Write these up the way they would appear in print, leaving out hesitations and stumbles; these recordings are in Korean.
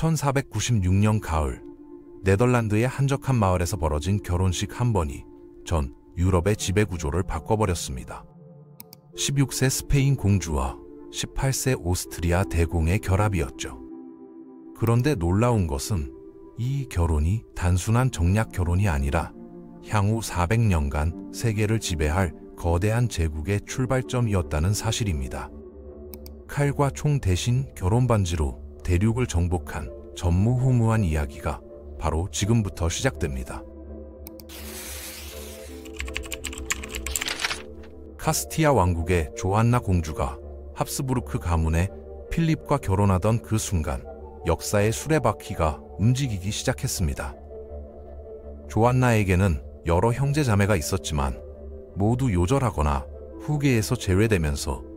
1496년 가을, 네덜란드의 한적한 마을에서 벌어진 결혼식 한 번이 전 유럽의 지배구조를 바꿔버렸습니다. 16세 스페인 공주와 18세 오스트리아 대공의 결합이었죠. 그런데 놀라운 것은 이 결혼이 단순한 정략 결혼이 아니라 향후 400년간 세계를 지배할 거대한 제국의 출발점이었다는 사실입니다. 칼과 총 대신 결혼 반지로 대륙을 정복한 전무후무한 이야기가 바로 지금부터 시작됩니다. 카스티아 왕국의 조안나 공주가 합스부르크 가문의 필립과 결혼하던 그 순간 역사의 수레바퀴가 움직이기 시작했습니다. 조안나에게는 여러 형제자매가 있었지만 모두 요절하거나 후계에서 제외되면서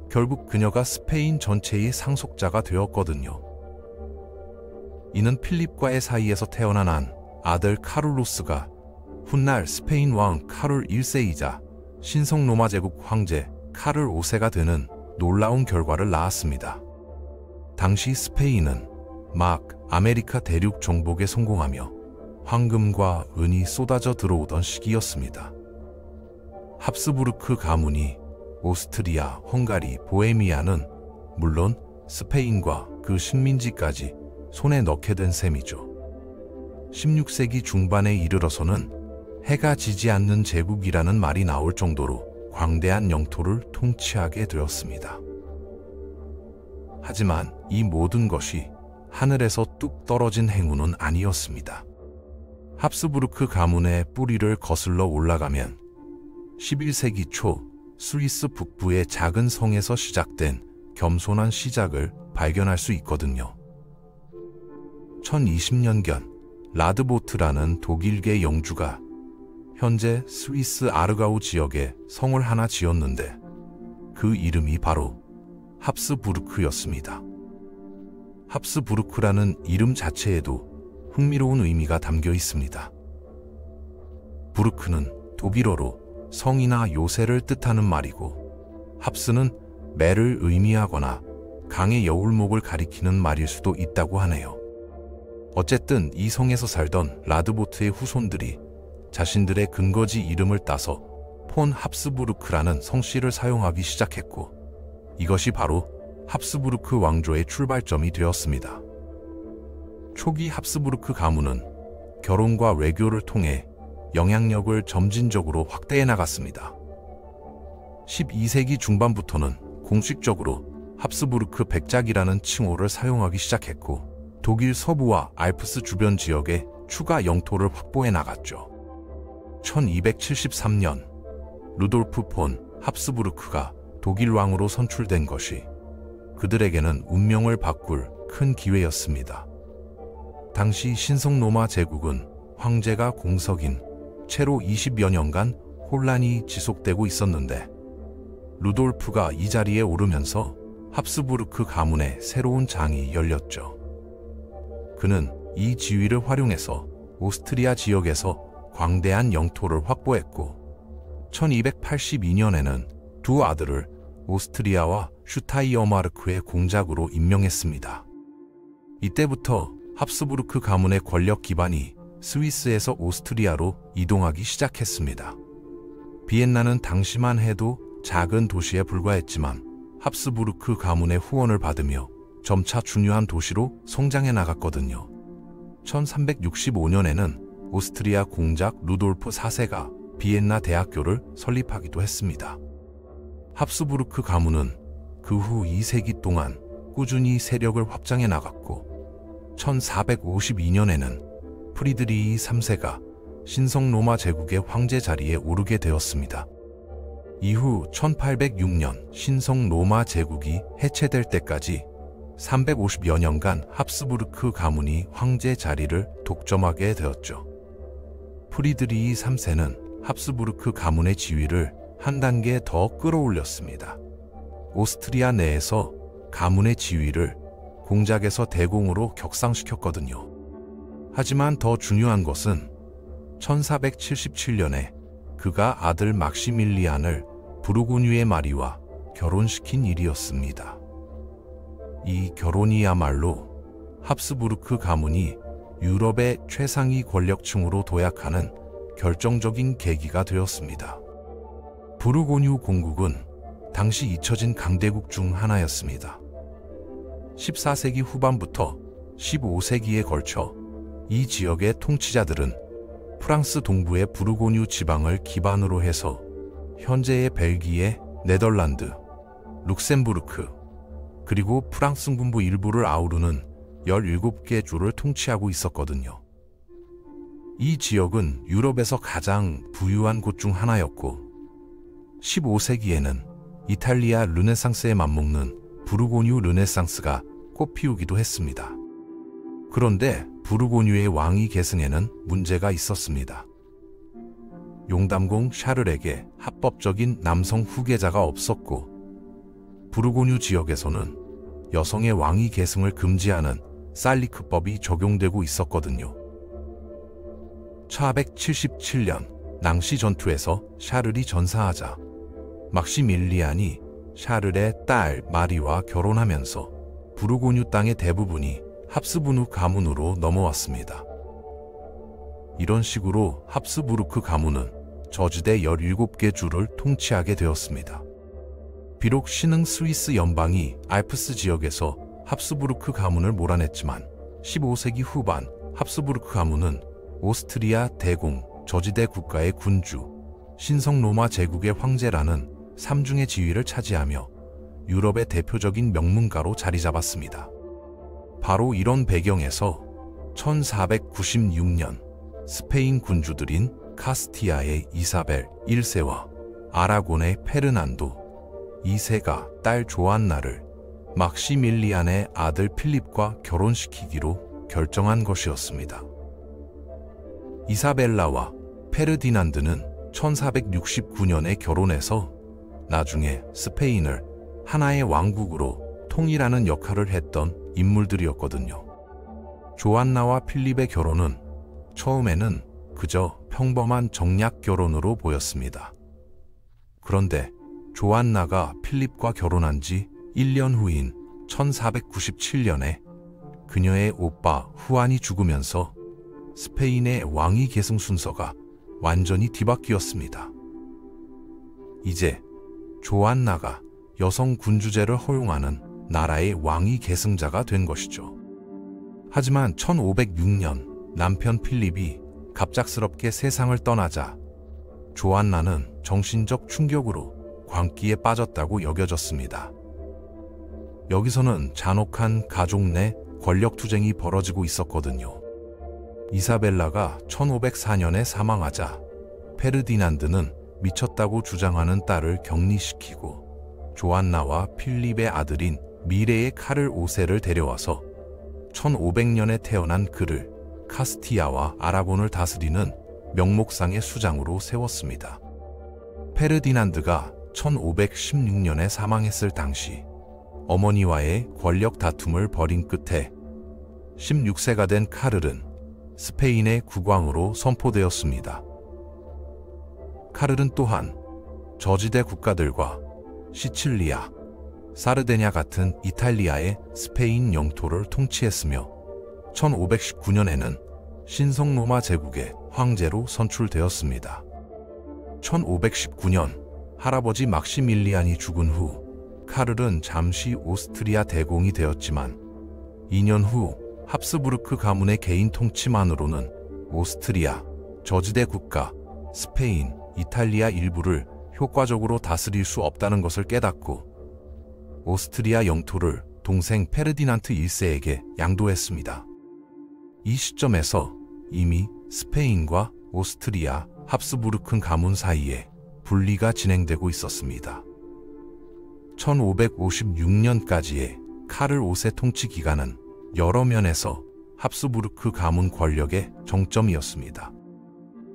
결국 그녀가 스페인 전체의 상속자가 되었거든요. 이는 필립과의 사이에서 태어난 한 아들 카룰로스가 훗날 스페인 왕 카룰 1세이자 신성 로마 제국 황제 카룰 5세가 되는 놀라운 결과를 낳았습니다. 당시 스페인은 막 아메리카 대륙 정복에 성공하며 황금과 은이 쏟아져 들어오던 시기였습니다. 합스부르크 가문이 오스트리아, 헝가리, 보헤미아는 물론 스페인과 그 식민지까지 손에 넣게 된 셈이죠. 16세기 중반에 이르러서는 해가 지지 않는 제국이라는 말이 나올 정도로 광대한 영토를 통치하게 되었습니다. 하지만 이 모든 것이 하늘에서 뚝 떨어진 행운은 아니었습니다. 합스부르크 가문의 뿌리를 거슬러 올라가면 11세기 초 스위스 북부의 작은 성에서 시작된 겸손한 시작을 발견할 수 있거든요. 1020년경 라드보트라는 독일계 영주가 현재 스위스 아르가우 지역에 성을 하나 지었는데 그 이름이 바로 합스부르크였습니다. 합스부르크라는 이름 자체에도 흥미로운 의미가 담겨 있습니다. 부르크는 독일어로 성이나 요새를 뜻하는 말이고 합스는 매를 의미하거나 강의 여울목을 가리키는 말일 수도 있다고 하네요. 어쨌든 이 성에서 살던 라드보트의 후손들이 자신들의 근거지 이름을 따서 폰 합스부르크라는 성씨를 사용하기 시작했고 이것이 바로 합스부르크 왕조의 출발점이 되었습니다. 초기 합스부르크 가문은 결혼과 외교를 통해 영향력을 점진적으로 확대해 나갔습니다. 12세기 중반부터는 공식적으로 합스부르크 백작이라는 칭호를 사용하기 시작했고 독일 서부와 알프스 주변 지역에 추가 영토를 확보해 나갔죠. 1273년 루돌프 폰 합스부르크가 독일 왕으로 선출된 것이 그들에게는 운명을 바꿀 큰 기회였습니다. 당시 신성 로마 제국은 황제가 공석인 채로 20여 년간 혼란이 지속되고 있었는데 루돌프가 이 자리에 오르면서 합스부르크 가문의 새로운 장이 열렸죠. 그는 이 지위를 활용해서 오스트리아 지역에서 광대한 영토를 확보했고 1282년에는 두 아들을 오스트리아와 슈타이어마르크의 공작으로 임명했습니다. 이때부터 합스부르크 가문의 권력 기반이 스위스에서 오스트리아로 이동하기 시작했습니다. 비엔나는 당시만 해도 작은 도시에 불과했지만 합스부르크 가문의 후원을 받으며 점차 중요한 도시로 성장해 나갔거든요. 1365년에는 오스트리아 공작 루돌프 4세가 비엔나 대학교를 설립하기도 했습니다. 합스부르크 가문은 그 후 2세기 동안 꾸준히 세력을 확장해 나갔고 1452년에는 프리드리히 3세가 신성 로마 제국의 황제 자리에 오르게 되었습니다. 이후 1806년 신성 로마 제국이 해체될 때까지 350여 년간 합스부르크 가문이 황제 자리를 독점하게 되었죠. 프리드리히 3세는 합스부르크 가문의 지위를 한 단계 더 끌어올렸습니다. 오스트리아 내에서 가문의 지위를 공작에서 대공으로 격상시켰거든요. 하지만 더 중요한 것은 1477년에 그가 아들 막시밀리안을 부르고뉴의 마리와 결혼시킨 일이었습니다. 이 결혼이야말로 합스부르크 가문이 유럽의 최상위 권력층으로 도약하는 결정적인 계기가 되었습니다. 부르고뉴 공국은 당시 잊혀진 강대국 중 하나였습니다. 14세기 후반부터 15세기에 걸쳐 이 지역의 통치자들은 프랑스 동부의 부르고뉴 지방을 기반으로 해서 현재의 벨기에, 네덜란드, 룩셈부르크, 그리고 프랑스 군부 일부를 아우르는 17개 주를 통치하고 있었거든요. 이 지역은 유럽에서 가장 부유한 곳 중 하나였고 15세기에는 이탈리아 르네상스에 맞먹는 부르고뉴 르네상스가 꽃피우기도 했습니다. 그런데 부르고뉴의 왕위 계승에는 문제가 있었습니다. 용담공 샤를에게 합법적인 남성 후계자가 없었고 부르고뉴 지역에서는 여성의 왕위 계승을 금지하는 살리크법이 적용되고 있었거든요. 1477년 낭시 전투에서 샤를이 전사하자 막시밀리안이 샤를의 딸 마리와 결혼하면서 부르고뉴 땅의 대부분이 합스부르크 가문으로 넘어왔습니다. 이런 식으로 합스부르크 가문은 저지대 17개 주를 통치하게 되었습니다. 비록 신흥 스위스 연방이 알프스 지역에서 합스부르크 가문을 몰아냈지만 15세기 후반 합스부르크 가문은 오스트리아 대공, 저지대 국가의 군주, 신성 로마 제국의 황제라는 3중의 지위를 차지하며 유럽의 대표적인 명문가로 자리 잡았습니다. 바로 이런 배경에서 1496년 스페인 군주들인 카스티아의 이사벨 1세와 아라곤의 페르난도 2세가 딸 조안나를 막시밀리안의 아들 필립과 결혼시키기로 결정한 것이었습니다. 이사벨라와 페르디난드는 1469년에 결혼해서 나중에 스페인을 하나의 왕국으로 통일하는 역할을 했던 인물들이었거든요. 조안나와 필립의 결혼은 처음에는 그저 평범한 정략 결혼으로 보였습니다. 그런데 조안나가 필립과 결혼한 지 1년 후인 1497년에 그녀의 오빠 후안이 죽으면서 스페인의 왕위 계승 순서가 완전히 뒤바뀌었습니다. 이제 조안나가 여성 군주제를 허용하는 나라의 왕위 계승자가 된 것이죠. 하지만 1506년 남편 필립이 갑작스럽게 세상을 떠나자 조안나는 정신적 충격으로 광기에 빠졌다고 여겨졌습니다. 여기서는 잔혹한 가족 내 권력투쟁이 벌어지고 있었거든요. 이사벨라가 1504년에 사망하자 페르디난드는 미쳤다고 주장하는 딸을 격리시키고 조안나와 필립의 아들인 미래의 카를 5세를 데려와서 1500년에 태어난 그를 카스티아와 아라곤을 다스리는 명목상의 수장으로 세웠습니다. 페르디난드가 1516년에 사망했을 당시 어머니와의 권력 다툼을 벌인 끝에 16세가 된 카를은 스페인의 국왕으로 선포되었습니다. 카를은 또한 저지대 국가들과 시칠리아, 사르데냐 같은 이탈리아의 스페인 영토를 통치했으며 1519년에는 신성 로마 제국의 황제로 선출되었습니다. 1519년 할아버지 막시밀리안이 죽은 후 카를은 잠시 오스트리아 대공이 되었지만 2년 후 합스부르크 가문의 개인 통치만으로는 오스트리아, 저지대 국가, 스페인, 이탈리아 일부를 효과적으로 다스릴 수 없다는 것을 깨닫고 오스트리아 영토를 동생 페르디난트 1세에게 양도했습니다. 이 시점에서 이미 스페인과 오스트리아, 합스부르크 가문 사이에 분리가 진행되고 있었습니다. 1556년까지의 카를 5세 통치 기간은 여러 면에서 합스부르크 가문 권력의 정점이었습니다.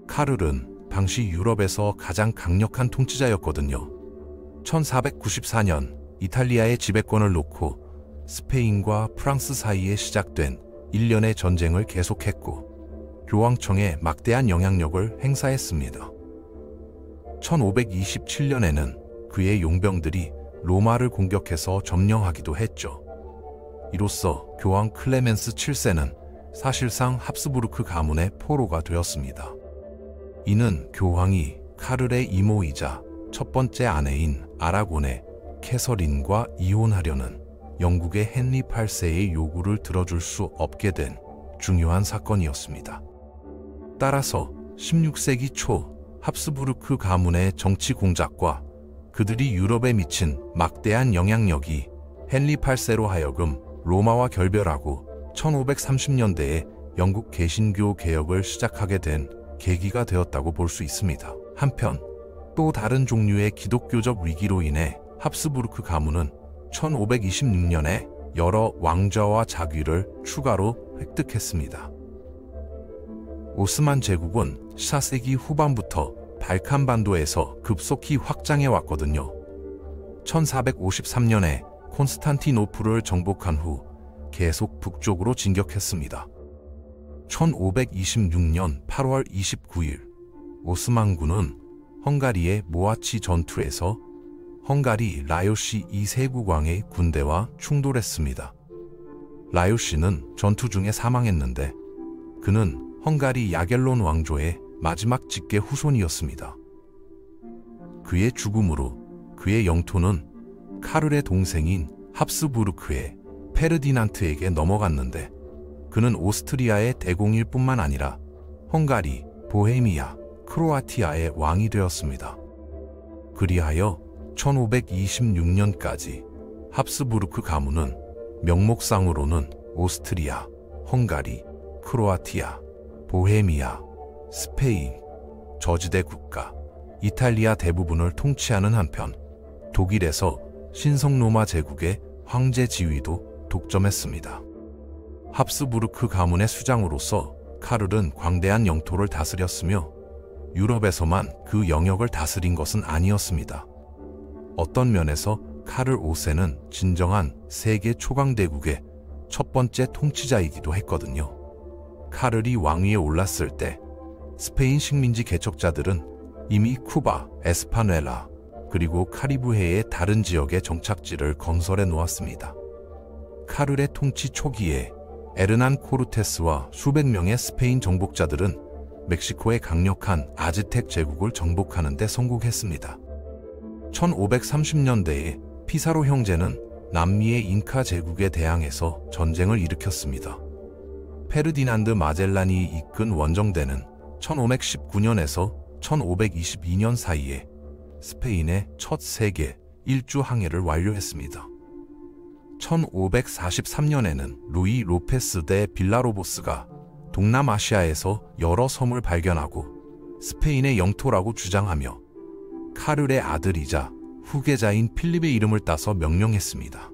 카를은 당시 유럽에서 가장 강력한 통치자였거든요. 1494년 이탈리아의 지배권을 놓고 스페인과 프랑스 사이에 시작된 일련의 전쟁을 계속했고 교황청에 막대한 영향력을 행사했습니다. 1527년에는 그의 용병들이 로마를 공격해서 점령하기도 했죠. 이로써 교황 클레멘스 7세는 사실상 합스부르크 가문의 포로가 되었습니다. 이는 교황이 카를의 이모이자 첫 번째 아내인 아라곤의 캐서린과 이혼하려는 영국의 헨리 8세의 요구를 들어줄 수 없게 된 중요한 사건이었습니다. 따라서 16세기 초 합스부르크 가문의 정치 공작과 그들이 유럽에 미친 막대한 영향력이 헨리 8세로 하여금 로마와 결별하고 1530년대에 영국 개신교 개혁을 시작하게 된 계기가 되었다고 볼 수 있습니다. 한편 또 다른 종류의 기독교적 위기로 인해 합스부르크 가문은 1526년에 여러 왕좌와 자귀를 추가로 획득했습니다. 오스만 제국은 14세기 후반부터 발칸반도에서 급속히 확장해 왔거든요. 1453년에 콘스탄티노플을 정복한 후 계속 북쪽으로 진격했습니다. 1526년 8월 29일 오스만군은 헝가리의 모아치 전투에서 헝가리 라요시 이세국왕의 군대와 충돌했습니다. 라요시는 전투 중에 사망했는데 그는 헝가리 야겔론 왕조의 마지막 직계 후손이었습니다. 그의 죽음으로 그의 영토는 카를의 동생인 합스부르크의 페르디난트에게 넘어갔는데 그는 오스트리아의 대공일 뿐만 아니라 헝가리, 보헤미아, 크로아티아의 왕이 되었습니다. 그리하여 1526년까지 합스부르크 가문은 명목상으로는 오스트리아, 헝가리, 크로아티아, 보헤미아, 스페인, 저지대 국가, 이탈리아 대부분을 통치하는 한편 독일에서 신성로마 제국의 황제 지위도 독점했습니다. 합스부르크 가문의 수장으로서 카를은 광대한 영토를 다스렸으며 유럽에서만 그 영역을 다스린 것은 아니었습니다. 어떤 면에서 카를 5세는 진정한 세계 초강대국의 첫 번째 통치자이기도 했거든요. 카를이 왕위에 올랐을 때 스페인 식민지 개척자들은 이미 쿠바, 에스파녜라, 그리고 카리브해의 다른 지역에 정착지를 건설해 놓았습니다. 카를의 통치 초기에 에르난 코르테스와 수백 명의 스페인 정복자들은 멕시코의 강력한 아즈텍 제국을 정복하는 데 성공했습니다. 1530년대에 피사로 형제는 남미의 잉카 제국에 대항해서 전쟁을 일으켰습니다. 페르디난드 마젤란이 이끈 원정대는 1519년에서 1522년 사이에 스페인의 첫 세계 일주 항해를 완료했습니다. 1543년에는 루이 로페스 데 빌라로보스가 동남아시아에서 여러 섬을 발견하고 스페인의 영토라고 주장하며 카를의 아들이자 후계자인 필립의 이름을 따서 명령했습니다.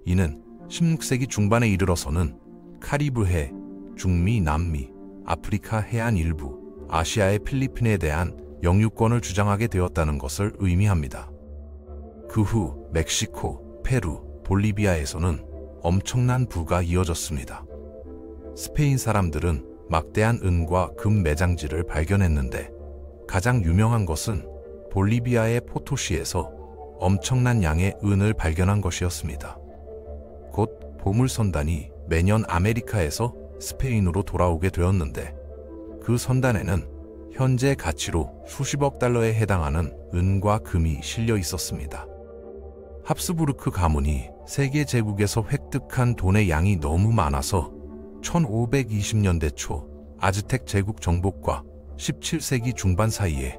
이는 16세기 중반에 이르러서는 카리브해, 중미, 남미, 아프리카 해안 일부, 아시아의 필리핀에 대한 영유권을 주장하게 되었다는 것을 의미합니다. 그 후 멕시코, 페루, 볼리비아에서는 엄청난 부가 이어졌습니다. 스페인 사람들은 막대한 은과 금 매장지를 발견했는데 가장 유명한 것은 볼리비아의 포토시에서 엄청난 양의 은을 발견한 것이었습니다. 곧 보물선단이 매년 아메리카에서 스페인으로 돌아오게 되었는데 그 선단에는 현재 가치로 수십억 달러에 해당하는 은과 금이 실려 있었습니다. 합스부르크 가문이 세계 제국에서 획득한 돈의 양이 너무 많아서 1520년대 초 아즈텍 제국 정복과 17세기 중반 사이에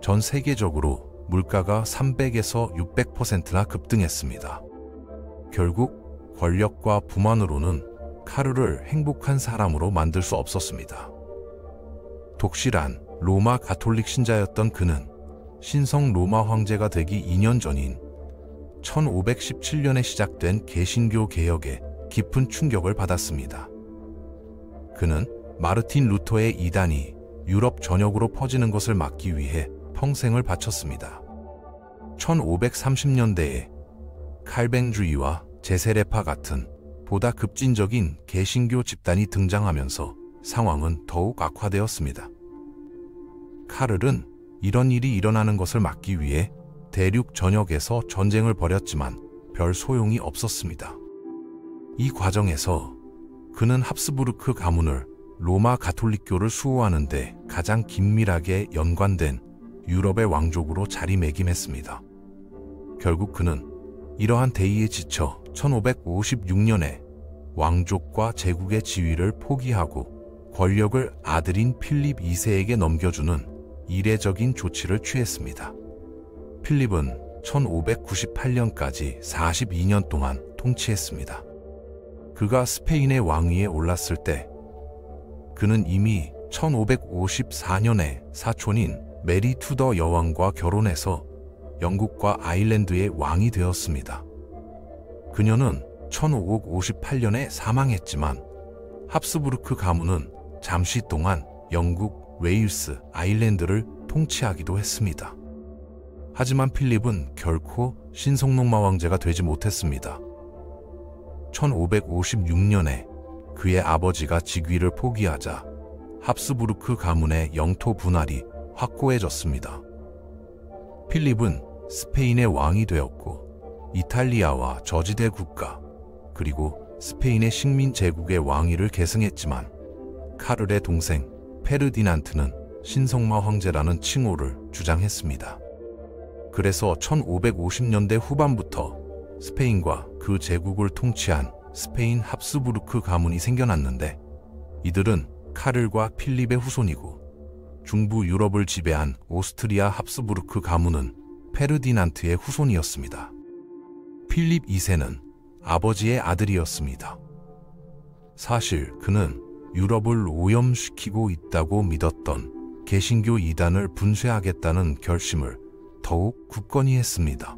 전 세계적으로 물가가 300에서 600%나 급등했습니다. 결국 권력과 부만으로는 카를을 행복한 사람으로 만들 수 없었습니다. 독실한 로마 가톨릭 신자였던 그는 신성 로마 황제가 되기 2년 전인 1517년에 시작된 개신교 개혁에 깊은 충격을 받았습니다. 그는 마르틴 루터의 이단이 유럽 전역으로 퍼지는 것을 막기 위해 평생을 바쳤습니다. 1530년대에 칼뱅주의와 제세례파 같은 보다 급진적인 개신교 집단이 등장하면서 상황은 더욱 악화되었습니다. 카를은 이런 일이 일어나는 것을 막기 위해 대륙 전역에서 전쟁을 벌였지만 별 소용이 없었습니다. 이 과정에서 그는 합스부르크 가문을 로마 가톨릭교를 수호하는데 가장 긴밀하게 연관된 유럽의 왕족으로 자리매김했습니다. 결국 그는 이러한 대의에 지쳐 1556년에 왕족과 제국의 지위를 포기하고 권력을 아들인 필립 2세에게 넘겨주는 이례적인 조치를 취했습니다. 필립은 1598년까지 42년 동안 통치했습니다. 그가 스페인의 왕위에 올랐을 때 그는 이미 1554년에 사촌인 메리 투더 여왕과 결혼해서 영국과 아일랜드의 왕이 되었습니다. 그녀는 1558년에 사망했지만 합스부르크 가문은 잠시 동안 영국, 웨일스, 아일랜드를 통치하기도 했습니다. 하지만 필립은 결코 신성록마 왕제가 되지 못했습니다. 1556년에 그의 아버지가 직위를 포기하자 합스부르크 가문의 영토 분할이 확고해졌습니다. 필립은 스페인의 왕이 되었고 이탈리아와 저지대 국가 그리고 스페인의 식민 제국의 왕위를 계승했지만 카를의 동생 페르디난트는 신성마 황제라는 칭호를 주장했습니다. 그래서 1550년대 후반부터 스페인과 그 제국을 통치한 스페인 합스부르크 가문이 생겨났는데 이들은 카를과 필립의 후손이고 중부 유럽을 지배한 오스트리아 합스부르크 가문은 페르디난트의 후손이었습니다. 필립 2세는 아버지의 아들이었습니다. 사실 그는 유럽을 오염시키고 있다고 믿었던 개신교 이단을 분쇄하겠다는 결심을 더욱 굳건히 했습니다.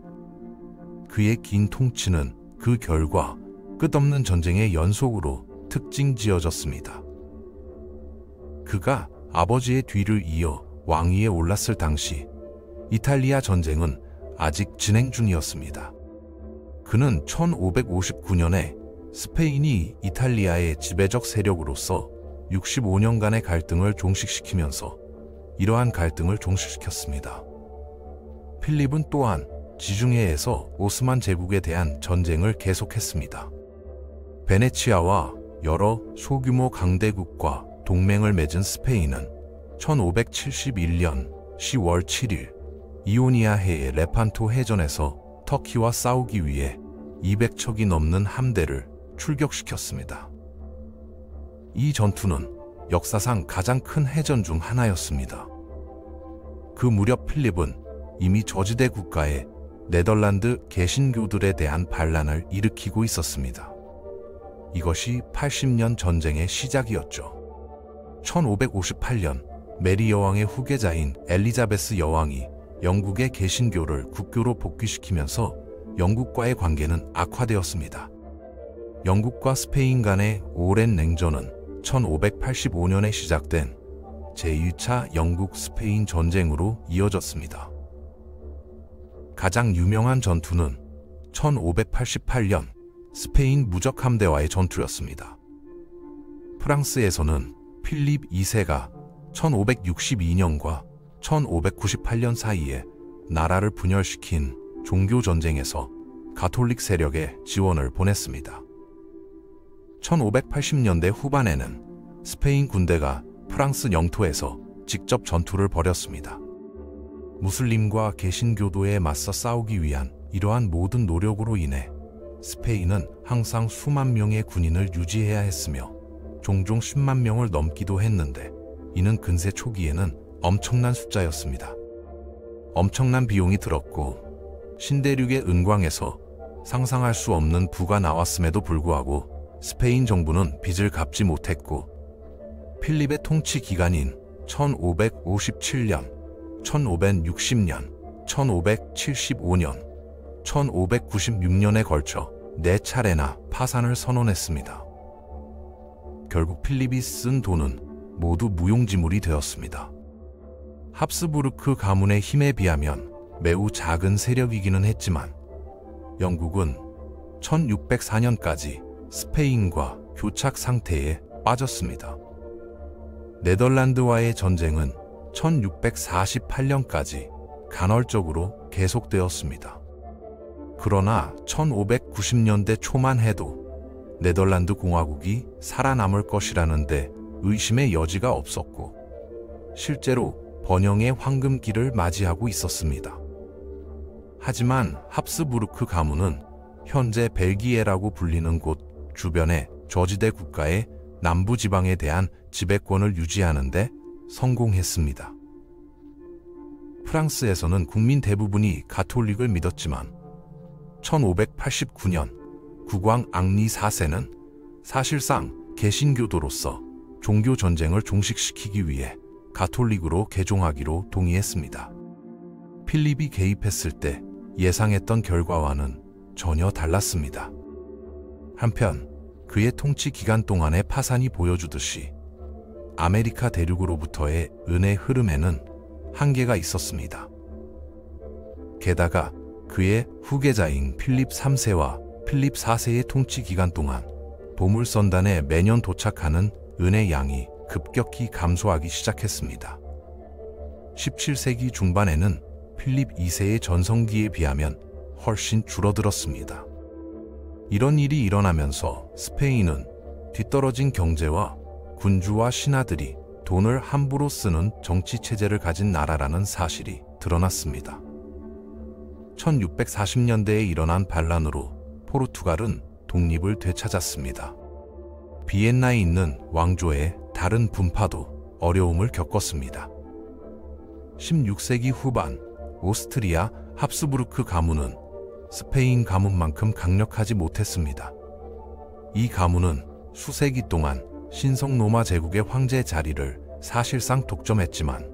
그의 긴 통치는 그 결과 끝없는 전쟁의 연속으로 특징지어졌습니다. 그가 아버지의 뒤를 이어 왕위에 올랐을 당시 이탈리아 전쟁은 아직 진행 중이었습니다. 그는 1559년에 스페인이 이탈리아의 지배적 세력으로서 65년간의 갈등을 종식시키면서 이러한 갈등을 종식시켰습니다. 필립은 또한 지중해에서 오스만 제국에 대한 전쟁을 계속했습니다. 베네치아와 여러 소규모 강대국과 동맹을 맺은 스페인은 1571년 10월 7일 이오니아해의 레판토 해전에서 터키와 싸우기 위해 200척이 넘는 함대를 출격시켰습니다. 이 전투는 역사상 가장 큰 해전 중 하나였습니다. 그 무렵 필립은 이미 저지대 국가에 네덜란드 개신교들에 대한 반란을 일으키고 있었습니다. 이것이 80년 전쟁의 시작이었죠. 1558년 메리 여왕의 후계자인 엘리자베스 여왕이 영국의 개신교를 국교로 복귀시키면서 영국과의 관계는 악화되었습니다. 영국과 스페인 간의 오랜 냉전은 1585년에 시작된 제1차 영국 스페인 전쟁으로 이어졌습니다. 가장 유명한 전투는 1588년 스페인 무적함대와의 전투였습니다. 프랑스에서는 필립 2세가 1562년과 1598년 사이에 나라를 분열시킨 종교전쟁에서 가톨릭 세력에 지원을 보냈습니다. 1580년대 후반에는 스페인 군대가 프랑스 영토에서 직접 전투를 벌였습니다. 무슬림과 개신교도에 맞서 싸우기 위한 이러한 모든 노력으로 인해 스페인은 항상 수만 명의 군인을 유지해야 했으며 종종 10만 명을 넘기도 했는데 이는 근세 초기에는 엄청난 숫자였습니다. 엄청난 비용이 들었고 신대륙의 은광에서 상상할 수 없는 부가 나왔음에도 불구하고 스페인 정부는 빚을 갚지 못했고 필립의 통치 기간인 1557년, 1560년, 1575년, 1596년에 걸쳐 4차례나 파산을 선언했습니다. 결국 필립이 쓴 돈은 모두 무용지물이 되었습니다. 합스부르크 가문의 힘에 비하면 매우 작은 세력이기는 했지만 영국은 1604년까지 스페인과 교착 상태에 빠졌습니다. 네덜란드와의 전쟁은 1648년까지 간헐적으로 계속되었습니다. 그러나 1590년대 초만 해도 네덜란드 공화국이 살아남을 것이라는데 의심의 여지가 없었고, 실제로 번영의 황금기를 맞이하고 있었습니다. 하지만 합스부르크 가문은 현재 벨기에라고 불리는 곳 주변의 저지대 국가의 남부지방에 대한 지배권을 유지하는 데 성공했습니다. 프랑스에서는 국민 대부분이 가톨릭을 믿었지만 1589년 국왕 앙리 4세는 사실상 개신교도로서 종교 전쟁을 종식시키기 위해 가톨릭으로 개종하기로 동의했습니다. 필립이 개입했을 때 예상했던 결과와는 전혀 달랐습니다. 한편 그의 통치 기간 동안의 파산이 보여주듯이 아메리카 대륙으로부터의 은혜 흐름에는 한계가 있었습니다. 게다가 그의 후계자인 필립 3세와 필립 4세의 통치 기간 동안 보물선단에 매년 도착하는 은혜 양이 급격히 감소하기 시작했습니다. 17세기 중반에는 필립 2세의 전성기에 비하면 훨씬 줄어들었습니다. 이런 일이 일어나면서 스페인은 뒤떨어진 경제와 군주와 신하들이 돈을 함부로 쓰는 정치체제를 가진 나라라는 사실이 드러났습니다. 1640년대에 일어난 반란으로 포르투갈은 독립을 되찾았습니다. 비엔나에 있는 왕조의 다른 분파도 어려움을 겪었습니다. 16세기 후반 오스트리아 합스부르크 가문은 스페인 가문만큼 강력하지 못했습니다. 이 가문은 수세기 동안 신성 로마 제국의 황제 자리를 사실상 독점했지만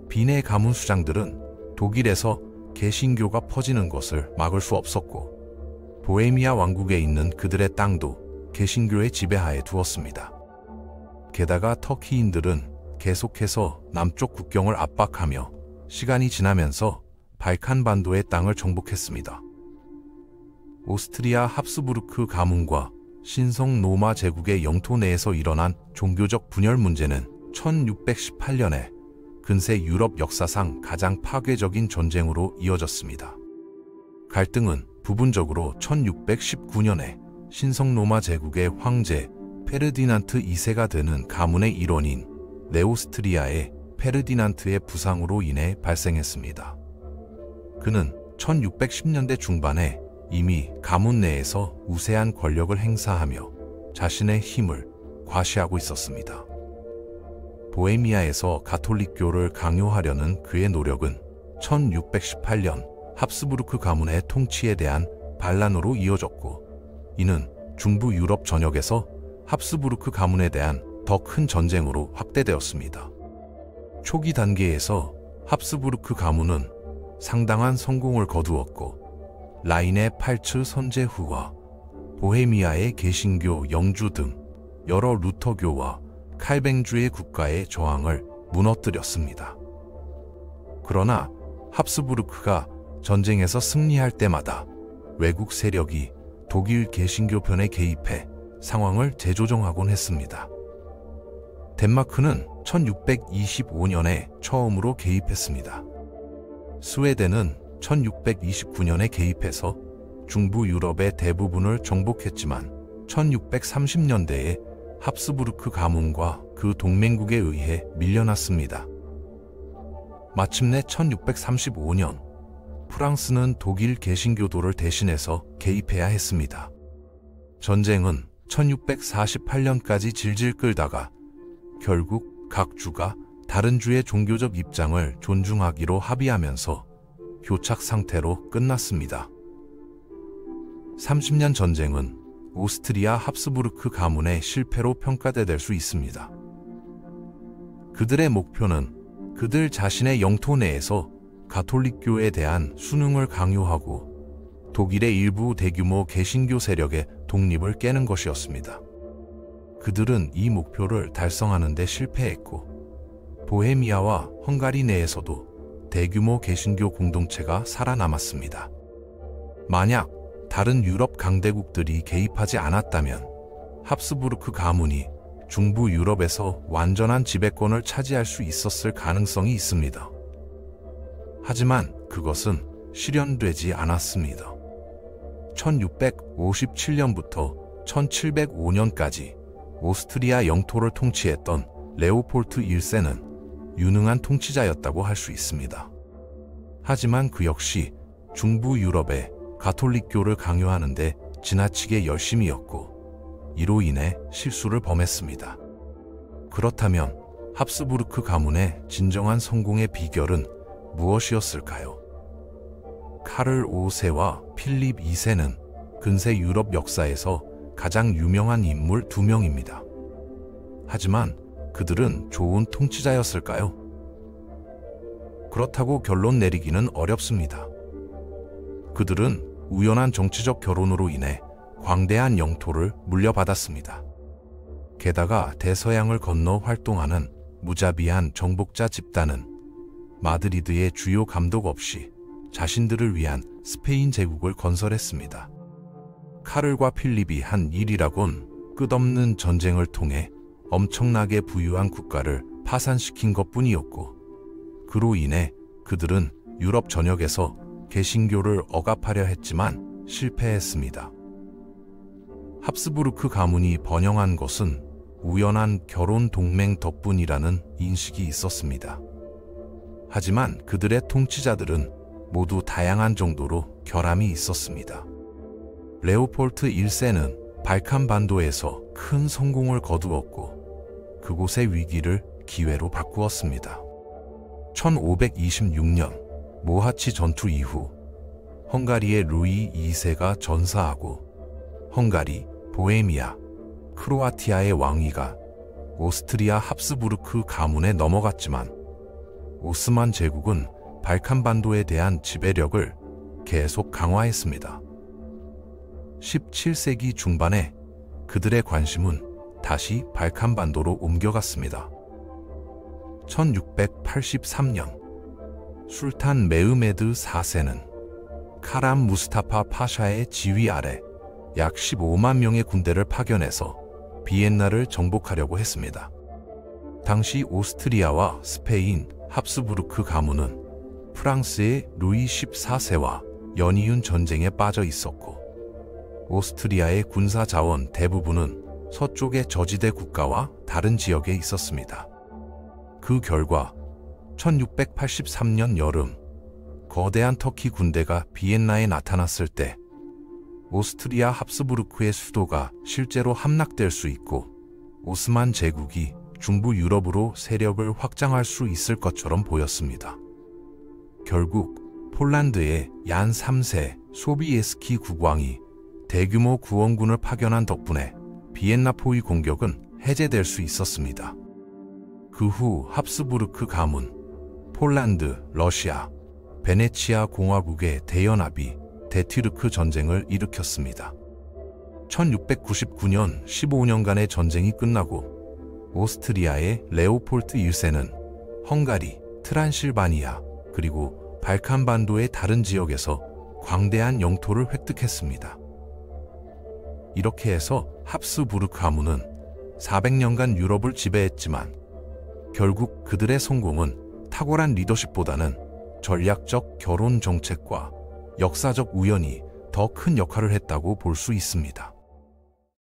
비내 가문 수장들은 독일에서 개신교가 퍼지는 것을 막을 수 없었고 보헤미아 왕국에 있는 그들의 땅도 개신교의 지배하에 두었습니다. 게다가 터키인들은 계속해서 남쪽 국경을 압박하며 시간이 지나면서 발칸 반도의 땅을 정복했습니다. 오스트리아 합스부르크 가문과 신성 로마 제국의 영토 내에서 일어난 종교적 분열 문제는 1618년에 근세 유럽 역사상 가장 파괴적인 전쟁으로 이어졌습니다. 갈등은 부분적으로 1619년에 신성 로마 제국의 황제 페르디난트 2세가 되는 가문의 일원인 네오스트리아의 페르디난트의 부상으로 인해 발생했습니다. 그는 1610년대 중반에 이미 가문 내에서 우세한 권력을 행사하며 자신의 힘을 과시하고 있었습니다. 보헤미아에서 가톨릭교를 강요하려는 그의 노력은 1618년 합스부르크 가문의 통치에 대한 반란으로 이어졌고, 이는 중부 유럽 전역에서 합스부르크 가문에 대한 더 큰 전쟁으로 확대되었습니다. 초기 단계에서 합스부르크 가문은 상당한 성공을 거두었고, 라인의 팔츠 선제후와 보헤미아의 개신교 영주 등 여러 루터교와 칼뱅주의 국가의 저항을 무너뜨렸습니다. 그러나 합스부르크가 전쟁에서 승리할 때마다 외국 세력이 독일 개신교 편에 개입해 상황을 재조정하곤 했습니다. 덴마크는 1625년에 처음으로 개입했습니다. 스웨덴은 1629년에 개입해서 중부 유럽의 대부분을 정복했지만 1630년대에 합스부르크 가문과 그 동맹국에 의해 밀려났습니다. 마침내 1635년 프랑스는 독일 개신교도를 대신해서 개입해야 했습니다. 전쟁은 1648년까지 질질 끌다가 결국 각 주가 다른 주의 종교적 입장을 존중하기로 합의하면서 교착 상태로 끝났습니다. 30년 전쟁은 오스트리아 합스부르크 가문의 실패로 평가될 수 있습니다. 그들의 목표는 그들 자신의 영토 내에서 가톨릭교에 대한 순응을 강요하고 독일의 일부 대규모 개신교 세력의 독립을 깨는 것이었습니다. 그들은 이 목표를 달성하는 데 실패했고, 보헤미아와 헝가리 내에서도 대규모 개신교 공동체가 살아남았습니다. 만약 다른 유럽 강대국들이 개입하지 않았다면 합스부르크 가문이 중부 유럽에서 완전한 지배권을 차지할 수 있었을 가능성이 있습니다. 하지만 그것은 실현되지 않았습니다. 1657년부터 1705년까지 오스트리아 영토를 통치했던 레오폴트 1세는 유능한 통치자였다고 할 수 있습니다. 하지만 그 역시 중부 유럽에 가톨릭교를 강요하는데 지나치게 열심이었고 이로 인해 실수를 범했습니다. 그렇다면 합스부르크 가문의 진정한 성공의 비결은 무엇이었을까요? 카를 5세와 필립 2세는 근세 유럽 역사에서 가장 유명한 인물 두 명입니다. 하지만 그들은 좋은 통치자였을까요? 그렇다고 결론 내리기는 어렵습니다. 그들은 우연한 정치적 결혼으로 인해 광대한 영토를 물려받았습니다. 게다가 대서양을 건너 활동하는 무자비한 정복자 집단은 마드리드의 주요 감독 없이 자신들을 위한 스페인 제국을 건설했습니다. 카를과 필립이 한 일이라곤 끝없는 전쟁을 통해 엄청나게 부유한 국가를 파산시킨 것뿐이었고, 그로 인해 그들은 유럽 전역에서 개신교를 억압하려 했지만 실패했습니다. 합스부르크 가문이 번영한 것은 우연한 결혼 동맹 덕분이라는 인식이 있었습니다. 하지만 그들의 통치자들은 모두 다양한 정도로 결함이 있었습니다. 레오폴트 1세는 발칸 반도에서 큰 성공을 거두었고 그곳의 위기를 기회로 바꾸었습니다. 1526년 모하치 전투 이후 헝가리의 루이 2세가 전사하고 헝가리, 보헤미아, 크로아티아의 왕위가 오스트리아 합스부르크 가문에 넘어갔지만 오스만 제국은 발칸 반도에 대한 지배력을 계속 강화했습니다. 17세기 중반에 그들의 관심은 다시 발칸 반도로 옮겨갔습니다. 1683년 술탄 메흐메드 4세는 카람 무스타파 파샤의 지휘 아래 약 15만 명의 군대를 파견해서 비엔나를 정복하려고 했습니다. 당시 오스트리아와 스페인, 합스부르크 가문은 프랑스의 루이 14세와 연이은 전쟁에 빠져 있었고 오스트리아의 군사 자원 대부분은 서쪽의 저지대 국가와 다른 지역에 있었습니다. 그 결과 1683년 여름 거대한 터키 군대가 비엔나에 나타났을 때 오스트리아 합스부르크의 수도가 실제로 함락될 수 있고 오스만 제국이 중부 유럽으로 세력을 확장할 수 있을 것처럼 보였습니다. 결국 폴란드의 얀 3세 소비에스키 국왕이 대규모 구원군을 파견한 덕분에 비엔나 포위 공격은 해제될 수 있었습니다. 그 후 합스부르크 가문, 폴란드, 러시아, 베네치아 공화국의 대연합이 데티르크 전쟁을 일으켰습니다. 1699년 15년간의 전쟁이 끝나고 오스트리아의 레오폴트 1세는 헝가리, 트란실바니아, 그리고 발칸 반도의 다른 지역에서 광대한 영토를 획득했습니다. 이렇게 해서 합스부르크 가문은 400년간 유럽을 지배했지만 결국 그들의 성공은 탁월한 리더십보다는 전략적 결혼 정책과 역사적 우연이 더 큰 역할을 했다고 볼 수 있습니다.